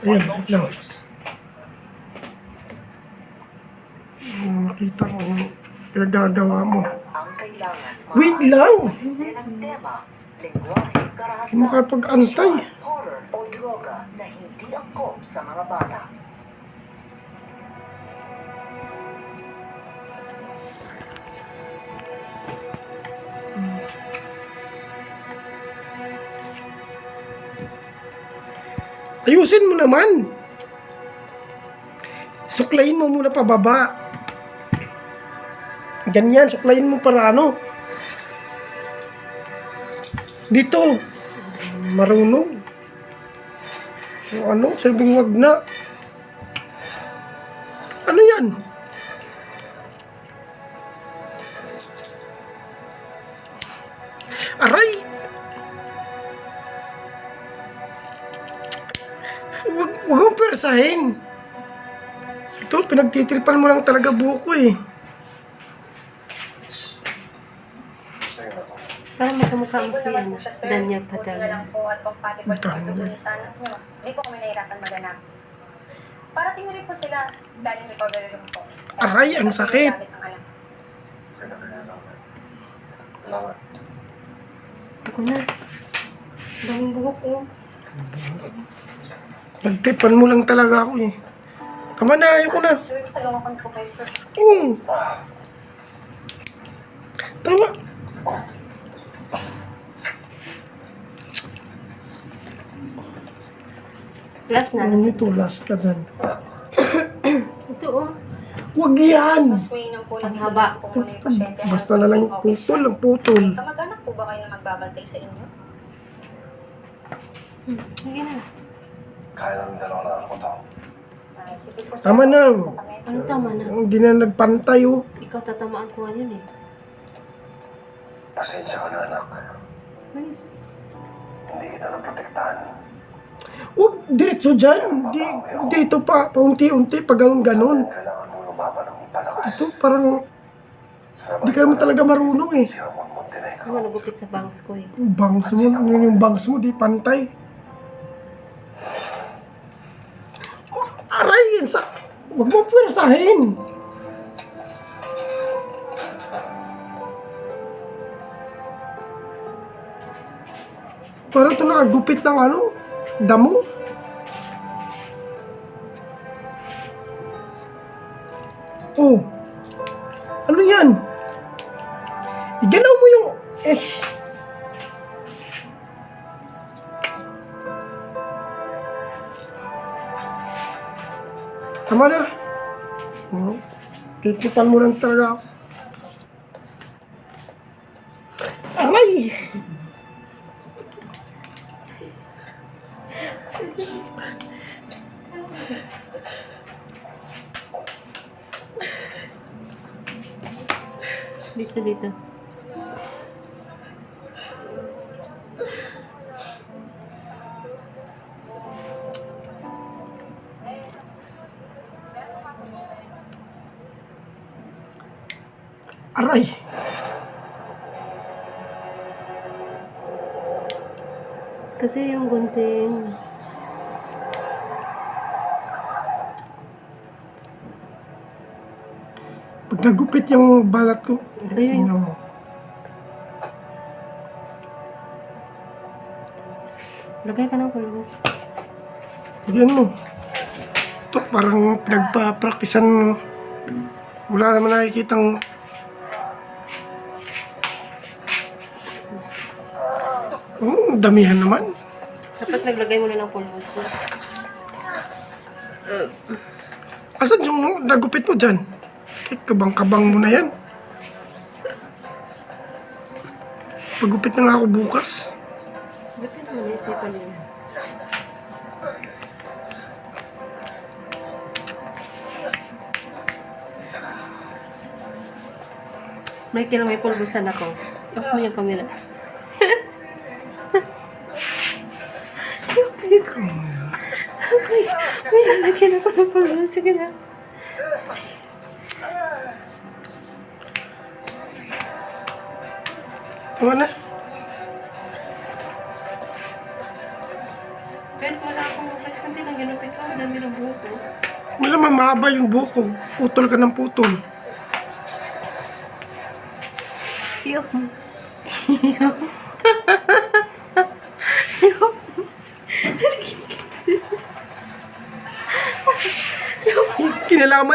Ayun, wait lang. Makita ko yung pinagagawa mo. Wait lang! Hindi makapag-antay. O droga na hindi angkop sa mga bata. Ayusin mo naman! Suklayin mo muna pababa. Ganyan, suklayin mo para ano. Dito. Marunong. O ano, sabing wag na. Ano yan? Aray! Wag mong persahin. Ito, pinagtitripan mo lang talaga buko eh. Parang magkamukha mo si ano, Daniel Patel. lang po at pagpati po niyo sa anak niyo. Hindi po kami nahirapan maganap. Parating na rin po sila dahil may paglalulong po. Aray, ang sakit. Salamat. Ako na. Daming buhok ko. Nagtipan mo lang talaga ako eh. Tama na, ayoko na. Sir, tulungan ko kayo, sir. Tama. Last na. Ano ito, last ka dyan. Ito oh. Wag yan! Mas mainam po lang Ang haba. po muna yung pasyente. Basta na lang putol, ang putol. Kamag-anak po ba kayo na magbabantay sa inyo? Sige na. Kaya namin dalawang na ko to. Sige po, sir. Tama na. Ano tama na? Hindi na nagpantay oh. Ikaw tatamaan ko ngayon eh. Pasensya ka na, anak. Manis. Hindi kita naprotektahan. Huwag diretso dyan. Dito pa, paunti-unti, pag ganun-ganun. Kailangan mo lumaban ng palakas. Ito parang, di ka naman talaga marunong eh. Si Ramon Montenegro. Ako nagupit sa bangs ko eh. Yung bangs mo, yung bangs mo, di pantay. Oh, aray, huwag mo pwersahin. Parang ito nakagupit ng ano, damo. Oh, ano yan? Igalaw mo yung, tama na. Tipitan mo lang talaga ako. Aray! Dito. Aray! Kasi yung gunting. Pag nagupit yung balat ko, Ayun. tingnan mo. Lagay ka ng pulbos. Yan mo. Ito parang pinagpa-practicean. Wala naman nakikitang damihan naman. Dapat naglagay mo na ng pulbos. Asan yung nagupit mo dyan? Kabang-kabang mo na yan. Pagupit na nga ako bukas. Ba't yun naman naisipan yun? Michael, may pulbusan ako. Off mo yung camera. May lalagyan ako ng pulbos. Sige na. Tama na. Ben, wala akong Hindi lang ginupit ko. Ang dami ng buko. Malamang mahaba yung buko. Putol ka ng putol. Yup. Kinalaman